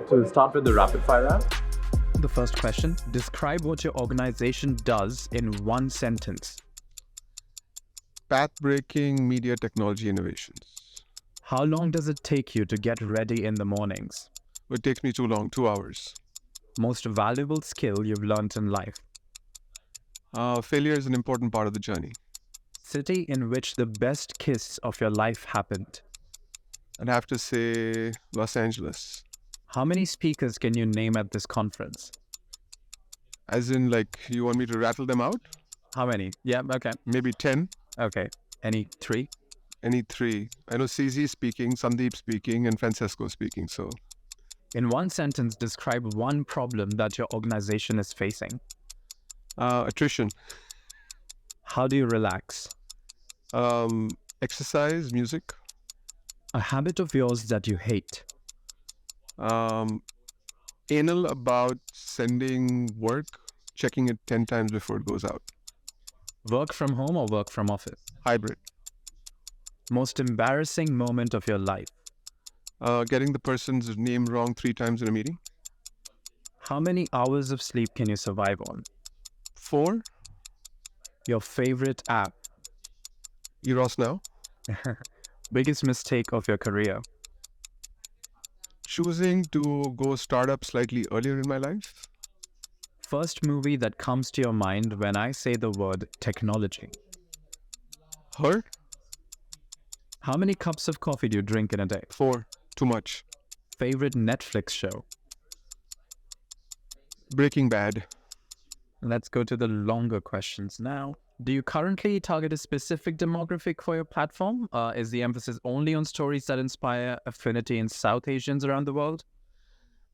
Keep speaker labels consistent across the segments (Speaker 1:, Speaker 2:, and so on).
Speaker 1: So we'll start with the rapid fire round.
Speaker 2: The first question, describe what your organization does in one sentence.
Speaker 3: Path-breaking media technology innovations.
Speaker 2: How long does it take you to get ready in the mornings?
Speaker 3: It takes me too long, 2 hours.
Speaker 2: Most valuable skill you've learnt in life.
Speaker 3: Failure is an important part of the journey.
Speaker 2: City in which the best kiss of your life happened.
Speaker 3: I'd have to say Los Angeles.
Speaker 2: How many speakers can you name at this conference?
Speaker 3: As in, like, you want me to rattle them out?
Speaker 2: How many? Yeah, okay.
Speaker 3: Maybe 10.
Speaker 2: Okay. Any 3?
Speaker 3: Any 3. I know CZ speaking, Sandeep speaking, and Francesco speaking, so...
Speaker 2: In one sentence, describe one problem that your organization is facing.
Speaker 3: Attrition.
Speaker 2: How do you relax?
Speaker 3: Exercise, music.
Speaker 2: A habit of yours that you hate.
Speaker 3: Anal about sending work, checking it 10 times before it goes out.
Speaker 2: Work from home or work from office?
Speaker 3: Hybrid.
Speaker 2: Most embarrassing moment of your life.
Speaker 3: Getting the person's name wrong 3 times in a meeting.
Speaker 2: How many hours of sleep can you survive on?
Speaker 3: 4.
Speaker 2: Your favorite app.
Speaker 3: Eros Now.
Speaker 2: Biggest mistake of your career.
Speaker 3: Choosing to go startup slightly earlier in my life.
Speaker 2: First movie that comes to your mind when I say the word technology.
Speaker 3: Her.
Speaker 2: How many cups of coffee do you drink in a day?
Speaker 3: 4. Too much.
Speaker 2: Favorite Netflix show?
Speaker 3: Breaking Bad.
Speaker 2: Let's go to the longer questions now. Do you currently target a specific demographic for your platform? Is the emphasis only on stories that inspire affinity in South Asians around the world?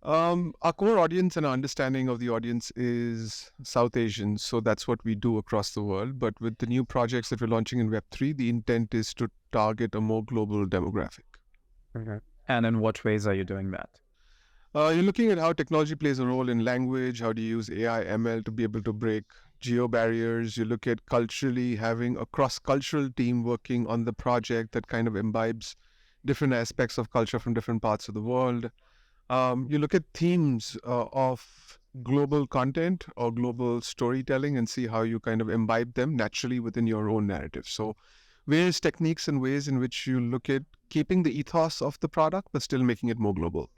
Speaker 3: Our core audience and our understanding of the audience is South Asian, so that's what we do across the world. But with the new projects that we're launching in Web3, the intent is to target a more global demographic.
Speaker 2: Mm-hmm. And in what ways are you doing that?
Speaker 3: You're looking at how technology plays a role in language, how do you use AI, ML to be able to break geo barriers. You look at culturally having a cross-cultural team working on the project that kind of imbibes different aspects of culture from different parts of the world. You look at themes of global content or global storytelling and see how you kind of imbibe them naturally within your own narrative. So various techniques and ways in which you look at keeping the ethos of the product, but still making it more global.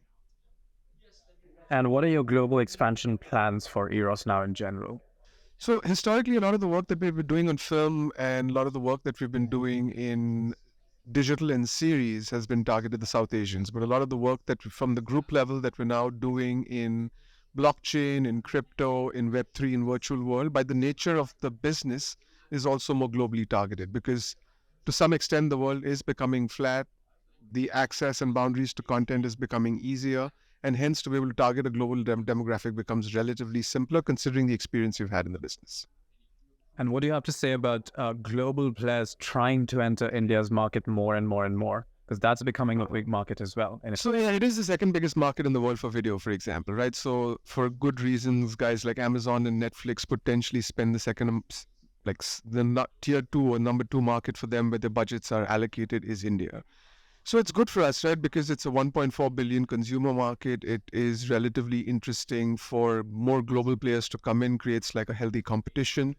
Speaker 2: And what are your global expansion plans for Eros Now in general?
Speaker 3: So historically, a lot of the work that we've been doing on film and a lot of the work that we've been doing in digital and series has been targeted the South Asians. But a lot of the work that from the group level that we're now doing in blockchain, in crypto, in Web3, in virtual world, by the nature of the business, is also more globally targeted because to some extent the world is becoming flat. The access and boundaries to content is becoming easier. And hence, to be able to target a global demographic becomes relatively simpler considering the experience you've had in the business.
Speaker 2: And what do you have to say about global players trying to enter India's market more and more and more? Because that's becoming a big market as well.
Speaker 3: So yeah, it is the second biggest market in the world for video, for example, right? So for good reasons, guys like Amazon and Netflix potentially spend the second, like the tier 2 or number 2 market for them where the budgets are allocated is India. So it's good for us, right? Because it's a 1.4 billion consumer market. It is relatively interesting for more global players to come in, creates like a healthy competition.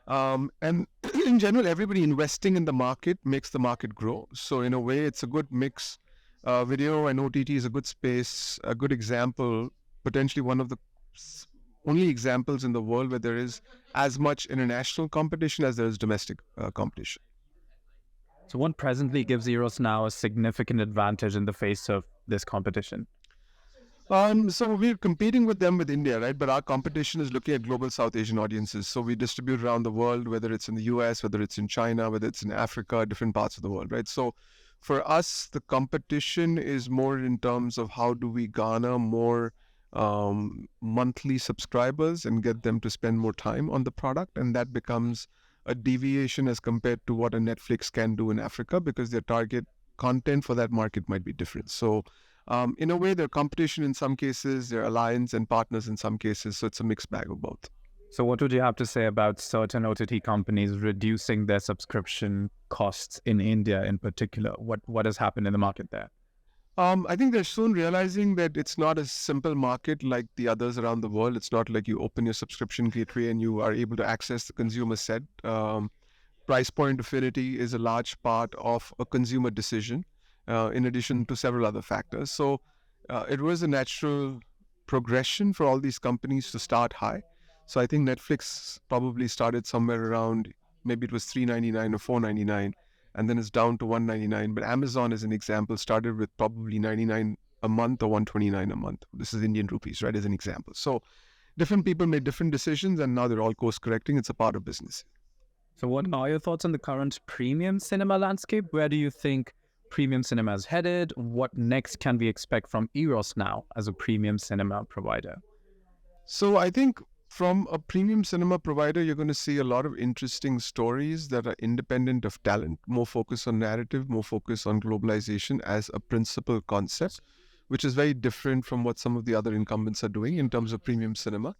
Speaker 3: And in general, everybody investing in the market makes the market grow. So in a way, it's a good mix. Video and OTT is a good space, a good example, potentially one of the only examples in the world where there is as much international competition as there is domestic competition.
Speaker 2: So what presently gives Eros Now a significant advantage in the face of this competition?
Speaker 3: So we're competing with them with India, right? But our competition is looking at global South Asian audiences. So we distribute around the world, whether it's in the US, whether it's in China, whether it's in Africa, different parts of the world, right? So for us, the competition is more in terms of how do we garner more monthly subscribers and get them to spend more time on the product. And that becomes a deviation as compared to what a Netflix can do in Africa because their target content for that market might be different. So in a way, they're competition in some cases, they're alliance and partners in some cases. So it's a mixed bag of both.
Speaker 2: So what would you have to say about certain OTT companies reducing their subscription costs in India in particular? What has happened in the market there?
Speaker 3: I think they're soon realizing that it's not a simple market like the others around the world. It's not like you open your subscription gateway and you are able to access the consumer set. Price point affinity is a large part of a consumer decision, in addition to several other factors. So it was a natural progression for all these companies to start high. So I think Netflix probably started somewhere around, maybe it was $3.99 or $4.99, and then it's down to $1.99. But Amazon, as an example, started with probably 99 a month or 129 a month. This is Indian rupees, right? As an example. So different people made different decisions, and now they're all course correcting. It's a part of business.
Speaker 2: So what are your thoughts on the current premium cinema landscape? Where do you think premium cinema is headed? What next can we expect from Eros now as a premium cinema provider?
Speaker 3: So I think from a premium cinema provider, you're going to see a lot of interesting stories that are independent of talent, more focus on narrative, more focus on globalization as a principal concept, which is very different from what some of the other incumbents are doing in terms of premium cinema.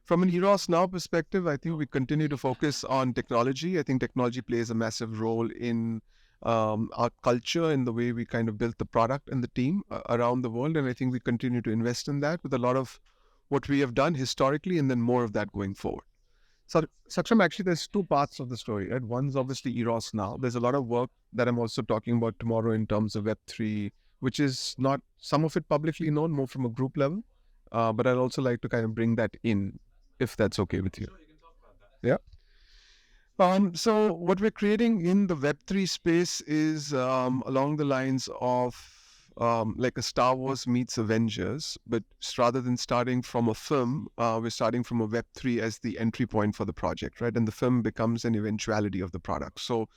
Speaker 3: From an Eros Now perspective, I think we continue to focus on technology. I think technology plays a massive role in our culture, in the way we kind of built the product and the team around the world. And I think we continue to invest in that with a lot of what we have done historically and then more of that going forward. So, Saksham, actually, there's two parts of the story, right? One's obviously Eros Now. There's a lot of work that I'm also talking about tomorrow in terms of Web3, which is not some of it publicly known, more from a group level. But I'd also like to kind of bring that in, if that's okay with you. Yeah. So what we're creating in the Web3 space is along the lines of like a Star Wars meets Avengers, but rather than starting from a film, we're starting from a Web3 as the entry point for the project, right? And the film becomes an eventuality of the product. So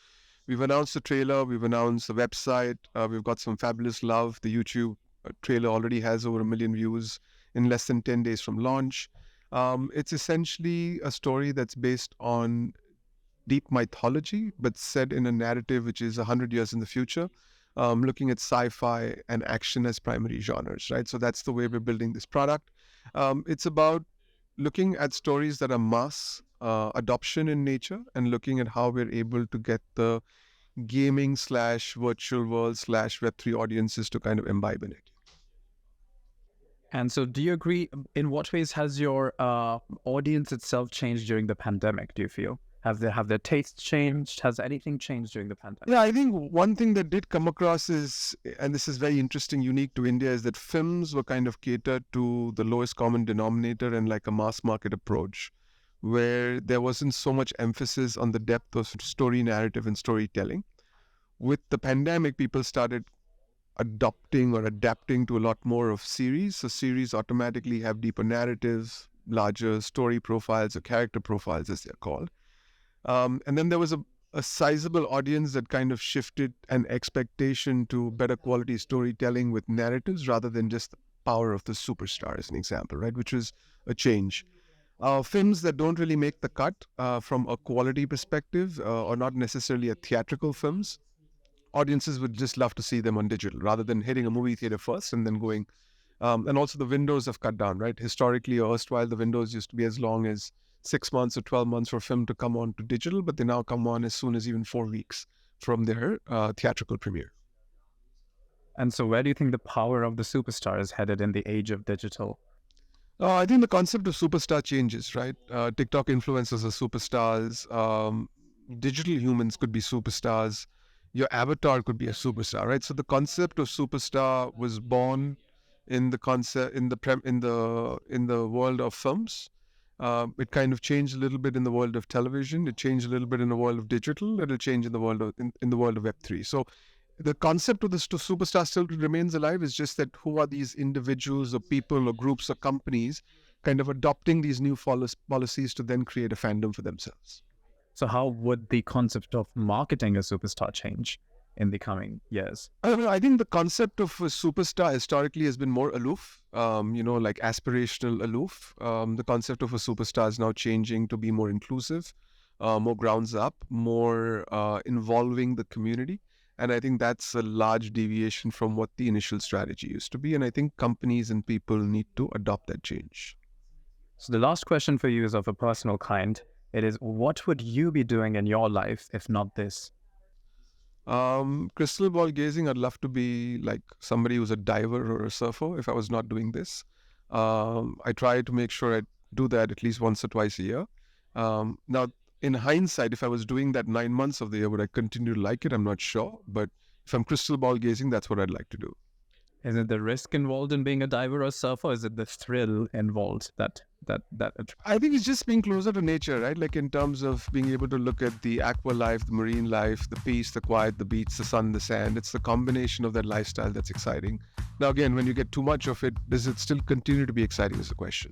Speaker 3: we've announced the trailer, we've announced the website, we've got some fabulous love. The YouTube trailer already has over 1 million views in less than 10 days from launch. It's essentially a story that's based on deep mythology, but set in a narrative which is 100 years in the future, looking at sci-fi and action as primary genres, right? So that's the way we're building this product. It's about looking at stories that are mass adoption in nature and looking at how we're able to get the gaming slash virtual world slash Web3 audiences to kind of imbibe in it.
Speaker 2: And so do you agree, in what ways has your audience itself changed during the pandemic, do you feel? Have their tastes changed? Has anything changed during the pandemic?
Speaker 3: Yeah, I think one thing that did come across is, and this is very interesting, unique to India, is that films were kind of catered to the lowest common denominator and like a mass market approach, where there wasn't so much emphasis on the depth of story narrative and storytelling. With the pandemic, people started adopting or adapting to a lot more of series. So series automatically have deeper narratives, larger story profiles or character profiles, as they're called. And then there was a sizable audience that kind of shifted an expectation to better quality storytelling with narratives rather than just the power of the superstar, as an example, right? Which was a change. Films that don't really make the cut from a quality perspective or not necessarily a theatrical films, audiences would just love to see them on digital rather than hitting a movie theater first and then going. And also the windows have cut down, right? Historically or erstwhile, the windows used to be as long as 6 months or 12 months for a film to come on to digital, but they now come on as soon as even 4 weeks from their theatrical premiere.
Speaker 2: And so where do you think the power of the superstar is headed in the age of digital?
Speaker 3: I think the concept of superstar changes, right? TikTok influencers are superstars. Digital humans could be superstars. Your avatar could be a superstar, right? So the concept of superstar was born in the concept in the world of films. It kind of changed a little bit in the world of television. It changed a little bit in the world of digital. It'll change in the world of in the world of Web3. So the concept of the superstar still remains alive. It's just that who are these individuals or people or groups or companies kind of adopting these new policies to then create a fandom for themselves.
Speaker 2: So how would the concept of marketing a superstar change in the coming years?
Speaker 3: I don't know. I think the concept of a superstar historically has been more aloof, like aspirational aloof. The concept of a superstar is now changing to be more inclusive, more grounds up, more involving the community. And I think that's a large deviation from what the initial strategy used to be. And I think companies and people need to adopt that change.
Speaker 2: So the last question for you is of a personal kind. It is, what would you be doing in your life if not this?
Speaker 3: Crystal ball gazing, I'd love to be like somebody who's a diver or a surfer if I was not doing this. I try to make sure I do that at least once or twice a year. Now, in hindsight, if I was doing that 9 months of the year, would I continue to like it? I'm not sure. But if I'm crystal ball gazing, that's what I'd like to do.
Speaker 2: Is it the risk involved in being a diver or surfer? Or is it the thrill involved that
Speaker 3: I think it's just being closer to nature, right? Like in terms of being able to look at the aqua life, the marine life, the peace, the quiet, the beach, the sun, the sand. It's the combination of that lifestyle that's exciting. Now, again, when you get too much of it, does it still continue to be exciting is the question.